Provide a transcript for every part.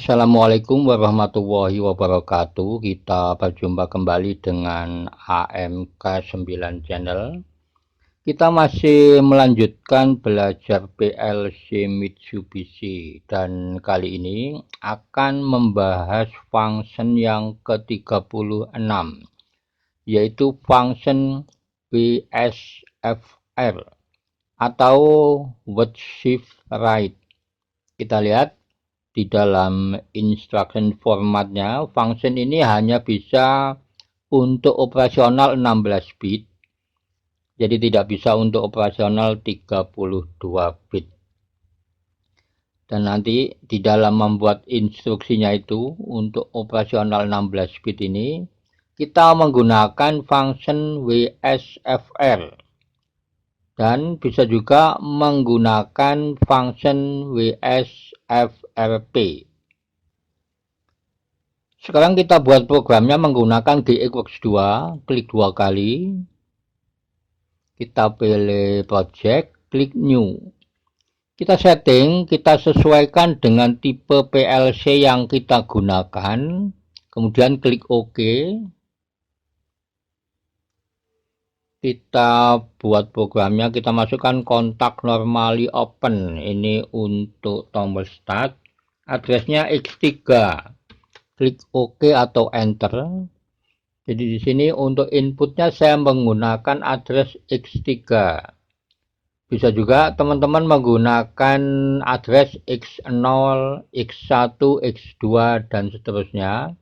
Assalamualaikum warahmatullahi wabarakatuh. Kita berjumpa kembali dengan AMK 9 Channel. Kita masih melanjutkan belajar PLC Mitsubishi dan kali ini akan membahas function yang ke-36, yaitu function WSFR atau Word Shift Right. Kita lihat di dalam instruction formatnya, function ini hanya bisa untuk operasional 16 bit, jadi tidak bisa untuk operasional 32 bit. Dan nanti di dalam membuat instruksinya itu untuk operasional 16 bit ini, kita menggunakan function WSFR. Dan bisa juga menggunakan function WSFRP. Sekarang kita buat programnya menggunakan GXWorks 2, klik 2 kali. Kita pilih project, klik new. Kita setting, kita sesuaikan dengan tipe PLC yang kita gunakan. Kemudian klik OK. Kita buat programnya, kita masukkan kontak normally open, ini untuk tombol start, addressnya X3, klik OK atau enter. Jadi di sini untuk inputnya saya menggunakan address X3. Bisa juga teman-teman menggunakan address X0, X1, X2 dan seterusnya.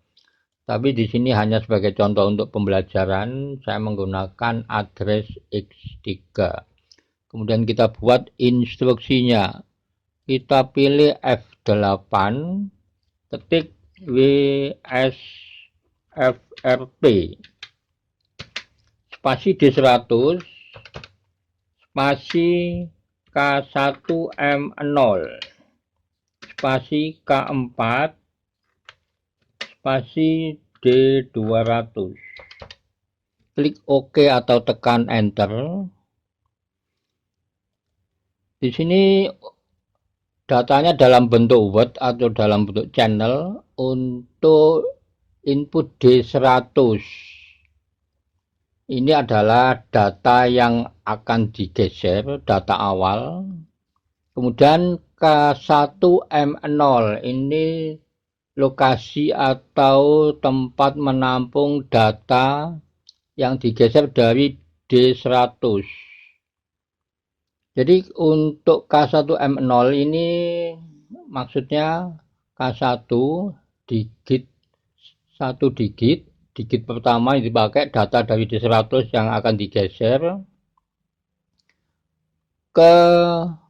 Tapi di sini hanya sebagai contoh untuk pembelajaran, saya menggunakan address X3. Kemudian kita buat instruksinya. Kita pilih F8, ketik WSFRP, spasi D100, spasi K1M0, spasi K4, spasi D200. Klik OK atau tekan enter. Di sini datanya dalam bentuk Word atau dalam bentuk channel. Untuk input D100 ini adalah data yang akan digeser, data awal. Kemudian K1M0 ini lokasi atau tempat menampung data yang digeser dari D100. Jadi untuk K1M0 ini maksudnya K1 digit, satu digit pertama yang dipakai data dari D100 yang akan digeser ke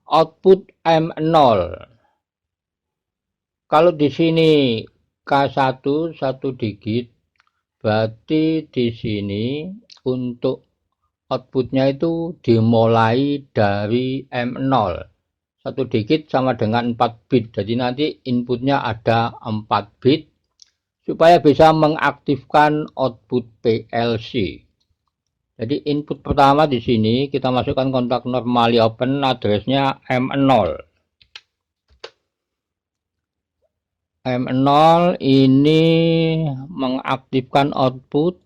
output M0. Kalau di sini K1 satu digit, berarti di sini untuk outputnya itu dimulai dari M0. Satu digit sama dengan 4 bit. Jadi nanti inputnya ada 4 bit supaya bisa mengaktifkan output PLC. Jadi input pertama di sini kita masukkan kontak normally open, addressnya M0. M0 ini mengaktifkan output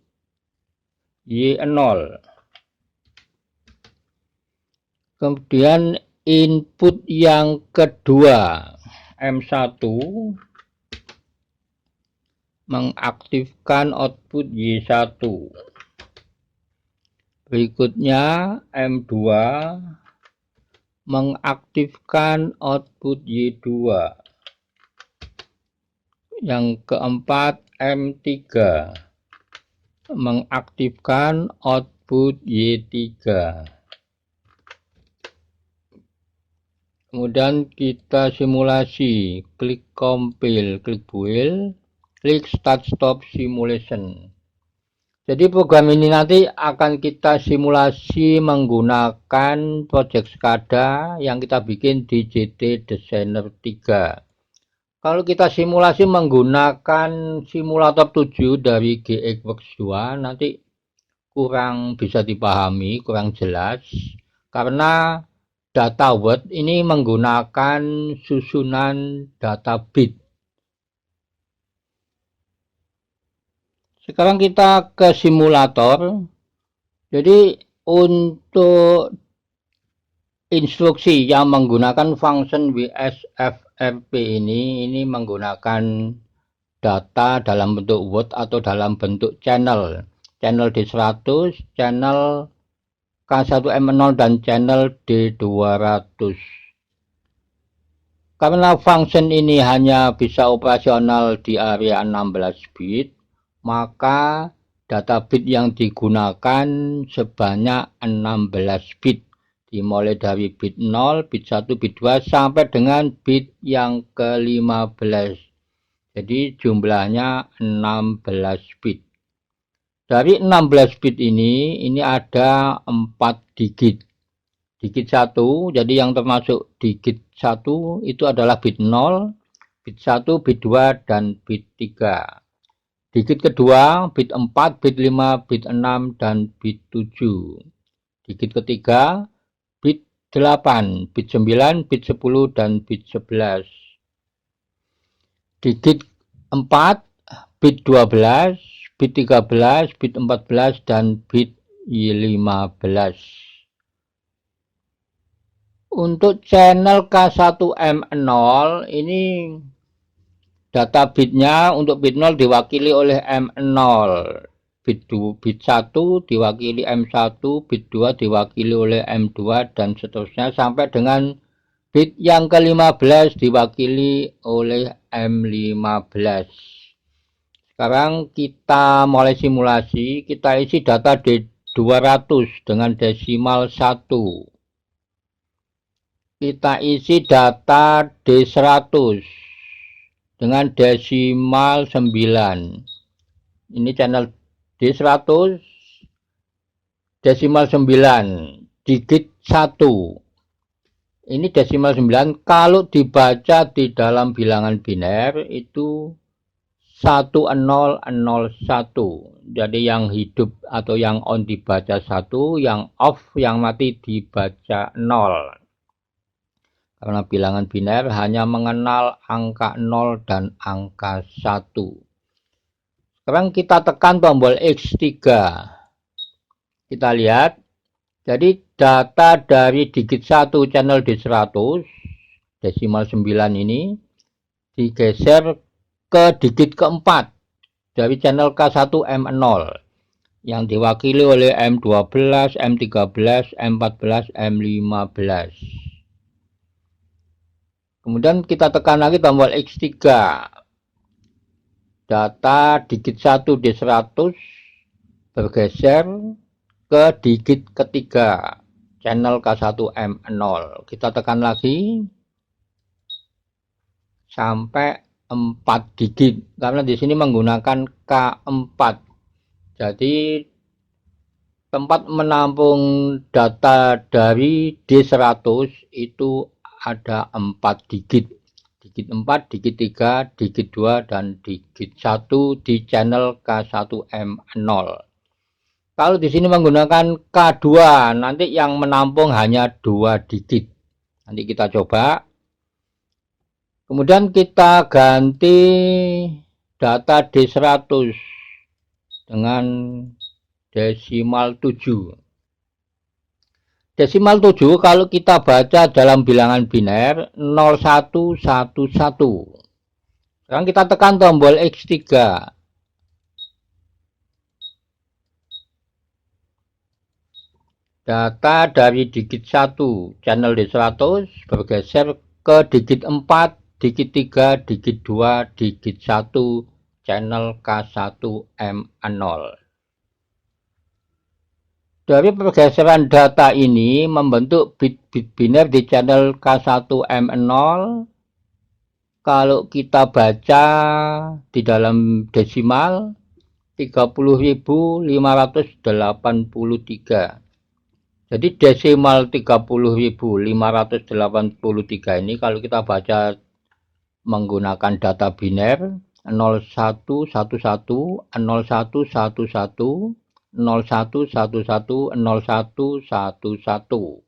Y0. Kemudian input yang kedua M1 mengaktifkan output Y1. Berikutnya M2 mengaktifkan output Y2. Yang keempat M3 mengaktifkan output Y3. Kemudian kita simulasi, klik compile, klik build, klik start stop simulation. Jadi program ini nanti akan kita simulasi menggunakan project SCADA yang kita bikin di JT Designer 3. Kalau kita simulasi menggunakan simulator 7 dari GXWorks 2 nanti kurang bisa dipahami, kurang jelas karena data Word ini menggunakan susunan data bit. Sekarang kita ke simulator. Jadi untuk instruksi yang menggunakan function WSFRP ini menggunakan data dalam bentuk word atau dalam bentuk channel. Channel D100, channel K1M0 dan channel D200. Karena function ini hanya bisa operasional di area 16 bit, maka data bit yang digunakan sebanyak 16 bit, dimulai dari bit 0, bit 1, bit 2 sampai dengan bit yang ke-15. Jadi jumlahnya 16 bit. Dari 16 bit ini ada 4 digit. Digit 1, jadi yang termasuk digit 1 itu adalah bit 0, bit 1, bit 2, dan bit 3. Digit kedua, bit 4, bit 5, bit 6, dan bit 7. Digit ketiga, bit 8, bit 9, bit 10, dan bit 11. Digit 4, bit 12, bit 13, bit 14, dan bit 15. Untuk channel K1M0 ini data bitnya untuk bit 0 diwakili oleh M0, bit 1 diwakili M1, bit 2 diwakili oleh M2, dan seterusnya sampai dengan bit yang ke-15 diwakili oleh M15. Sekarang kita mulai simulasi, kita isi data D200 dengan desimal 1. Kita isi data D100 dengan desimal 9. Ini channel D100 desimal 9, digit 1. Ini desimal 9 kalau dibaca di dalam bilangan biner itu 1001. Jadi yang hidup atau yang on dibaca 1, yang off yang mati dibaca 0. Karena bilangan biner hanya mengenal angka 0 dan angka 1. Sekarang kita tekan tombol X3. Kita lihat, jadi data dari digit 1 channel D100, desimal 9 ini, digeser ke digit keempat dari channel K1M0 yang diwakili oleh M12, M13, M14, M15. Kemudian kita tekan lagi tombol X3. Data digit 1 D100 bergeser ke digit ketiga channel K1M0. Kita tekan lagi sampai 4 digit karena di sini menggunakan K4. Jadi tempat menampung data dari D100 itu ada 4 digit. Digit 4, digit 3, digit 2, dan digit 1 di channel K1M0. Kalau di sini menggunakan K2, nanti yang menampung hanya 2 digit. Nanti kita coba. Kemudian kita ganti data D100 dengan desimal 7. Desimal 7 kalau kita baca dalam bilangan biner 0111. Sekarang kita tekan tombol X3. Data dari digit 1 channel D100 bergeser ke digit 4, digit 3, digit 2, digit 1 channel K1M0. Dari pergeseran data ini membentuk bit-bit biner di channel K1M0. Kalau kita baca di dalam desimal 30.583. Jadi desimal 30.583 ini kalau kita baca menggunakan data biner 0111, 0111, 0111, 0111.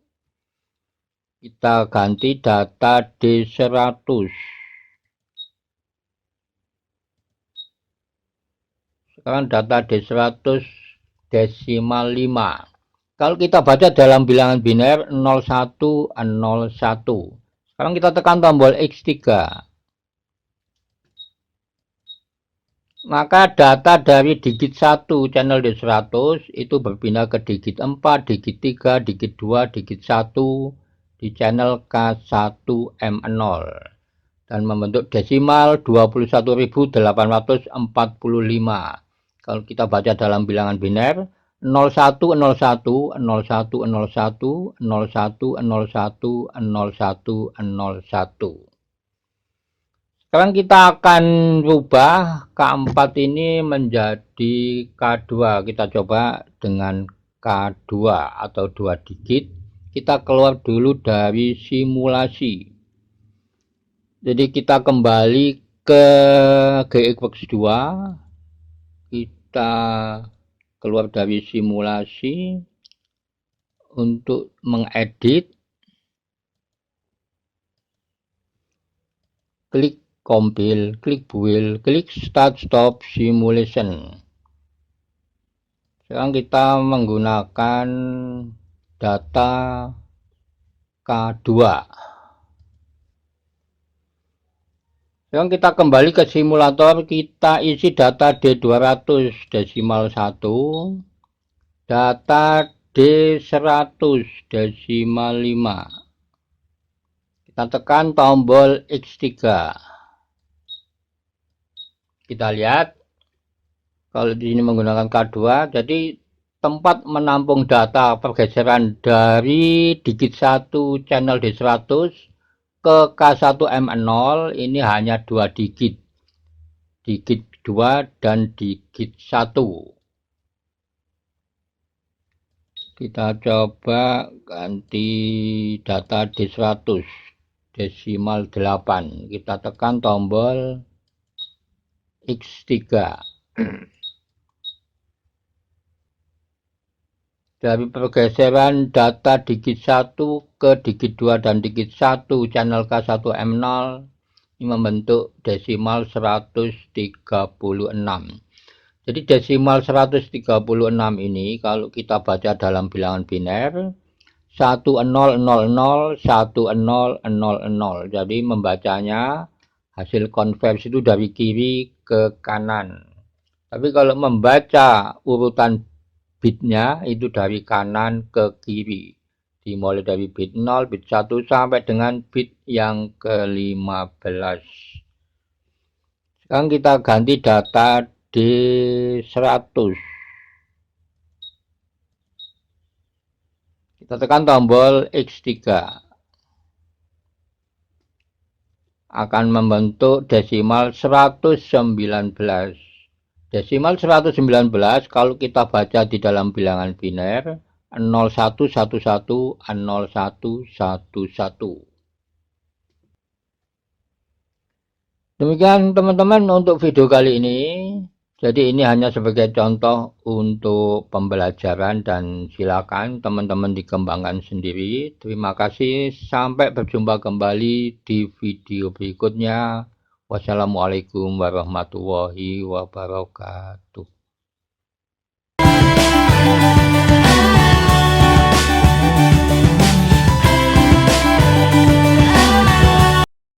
Kita ganti data D100. Sekarang data D100 desimal 5. Kalau kita baca dalam bilangan biner 0101. Sekarang kita tekan tombol X3. Maka data dari digit 1 channel D100 itu berpindah ke digit 4, digit 3, digit 2, digit 1 di channel K1M0 dan membentuk desimal 21.845. Kalau kita baca dalam bilangan biner 0101 0101 0101 0101. Sekarang kita akan rubah K4 ini menjadi K2. Kita coba dengan K2 atau 2 digit. Kita keluar dulu dari simulasi. Jadi kita kembali ke GXWorks 2. Kita keluar dari simulasi untuk mengedit. Klik compile, klik build, klik start stop simulation. Sekarang kita menggunakan data K2. Sekarang kita kembali ke simulator, kita isi data D200 desimal 1, data D100 desimal 5. Kita tekan tombol X3. Kita lihat kalau di sini menggunakan K2, jadi tempat menampung data pergeseran dari digit 1 channel D100 ke K1M0 ini hanya 2 digit. Digit 2 dan digit 1. Kita coba ganti data D100 desimal 8. Kita tekan tombol X3. Dari pergeseran data digit 1 ke digit 2 dan digit 1 channel K1M0 ini membentuk desimal 136. Jadi desimal 136 ini kalau kita baca dalam bilangan biner 1000 1000. Jadi membacanya hasil konversi itu dari kiri ke kanan. Tapi kalau membaca urutan bitnya itu dari kanan ke kiri. Dimulai dari bit 0, bit 1 sampai dengan bit yang ke-15. Sekarang kita ganti data D100. Kita tekan tombol X3. Akan membentuk desimal 119. Desimal 119 kalau kita baca di dalam bilangan biner 0111 0111. Demikian teman-teman untuk video kali ini. Jadi ini hanya sebagai contoh untuk pembelajaran dan silakan teman-teman dikembangkan sendiri. Terima kasih, sampai berjumpa kembali di video berikutnya. Wassalamualaikum warahmatullahi wabarakatuh.